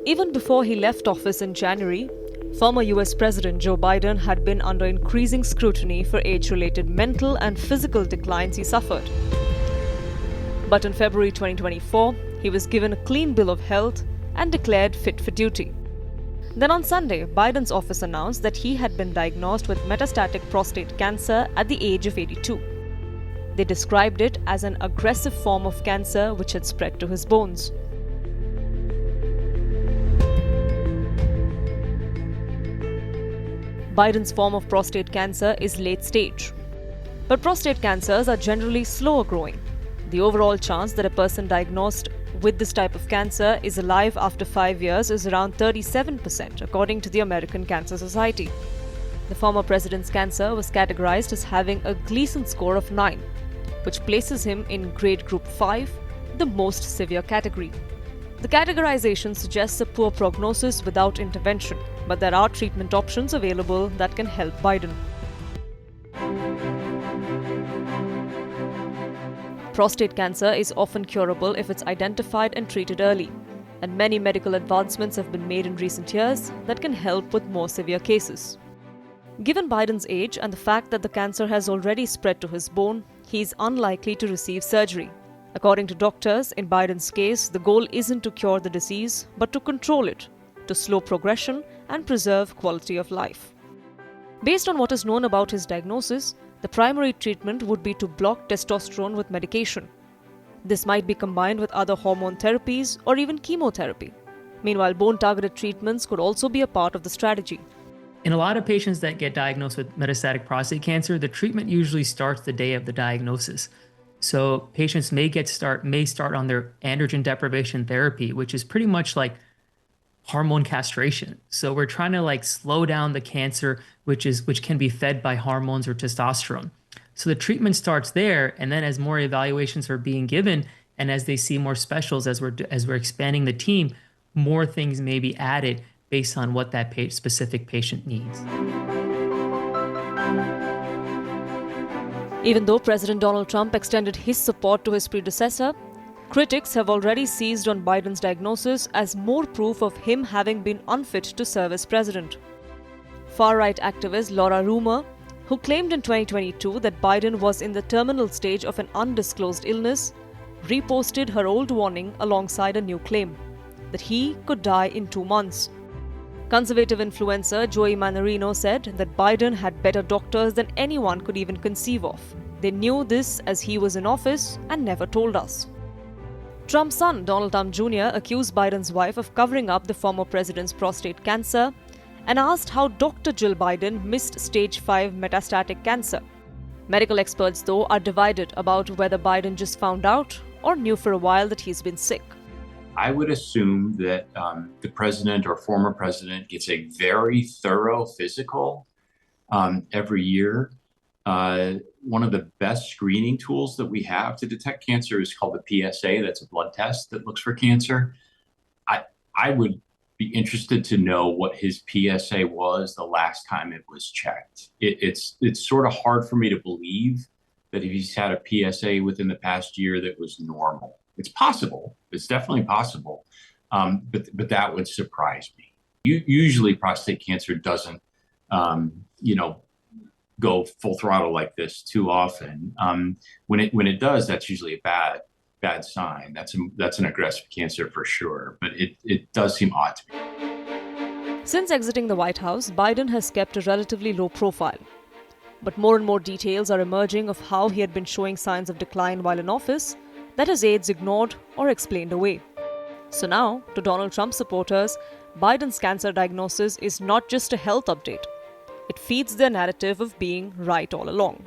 Even before he left office in January, former US President Joe Biden had been under increasing scrutiny for age-related mental and physical declines he suffered. But in February 2024, he was given a clean bill of health and declared fit for duty. Then on Sunday, Biden's office announced that he had been diagnosed with metastatic prostate cancer at the age of 82. They described it as an aggressive form of cancer which had spread to his bones. Biden's form of prostate cancer is late stage. But prostate cancers are generally slower growing. The overall chance that a person diagnosed with this type of cancer is alive after 5 years is around 37%, according to the American Cancer Society. The former president's cancer was categorized as having a Gleason score of 9, which places him in grade group 5, the most severe category. The categorization suggests a poor prognosis without intervention, but there are treatment options available that can help Biden. Prostate cancer is often curable if it's identified and treated early, and many medical advancements have been made in recent years that can help with more severe cases. Given Biden's age and the fact that the cancer has already spread to his bone, he is unlikely to receive surgery. According to doctors, in Biden's case, the goal isn't to cure the disease, but to control it, to slow progression and preserve quality of life. Based on what is known about his diagnosis, the primary treatment would be to block testosterone with medication. This might be combined with other hormone therapies or even chemotherapy. Meanwhile, bone-targeted treatments could also be a part of the strategy. In a lot of patients that get diagnosed with metastatic prostate cancer, the treatment usually starts the day of the diagnosis. So patients may start on their androgen deprivation therapy, which is pretty much like hormone castration. So we're trying to slow down the cancer, which can be fed by hormones or testosterone. So the treatment starts there, and then as more evaluations are being given, and as they see more specials, as we're expanding the team, more things may be added based on what that specific patient needs. Even though President Donald Trump extended his support to his predecessor, critics have already seized on Biden's diagnosis as more proof of him having been unfit to serve as president. Far-right activist Laura Loomer, who claimed in 2022 that Biden was in the terminal stage of an undisclosed illness, reposted her old warning alongside a new claim that he could die in 2 months. Conservative influencer Joey Manorino said that Biden had better doctors than anyone could even conceive of. They knew this as he was in office and never told us. Trump's son, Donald Trump Jr., accused Biden's wife of covering up the former president's prostate cancer and asked how Dr. Jill Biden missed stage 5 metastatic cancer. Medical experts, though, are divided about whether Biden just found out or knew for a while that he's been sick. I would assume that the president or former president gets a very thorough physical every year. One of the best screening tools that we have to detect cancer is called the PSA. That's a blood test that looks for cancer. I would be interested to know what his PSA was the last time it was checked. It's sort of hard for me to believe that if he's had a PSA within the past year that was normal. It's possible. It's definitely possible. But that would surprise me. Usually prostate cancer doesn't, go full throttle like this too often. When it does, that's usually a bad sign. That's an aggressive cancer for sure. But it does seem odd to me. Since exiting the White House, Biden has kept a relatively low profile. But more and more details are emerging of how he had been showing signs of decline while in office that his aides ignored or explained away. So now, to Donald Trump supporters, Biden's cancer diagnosis is not just a health update. It feeds their narrative of being right all along.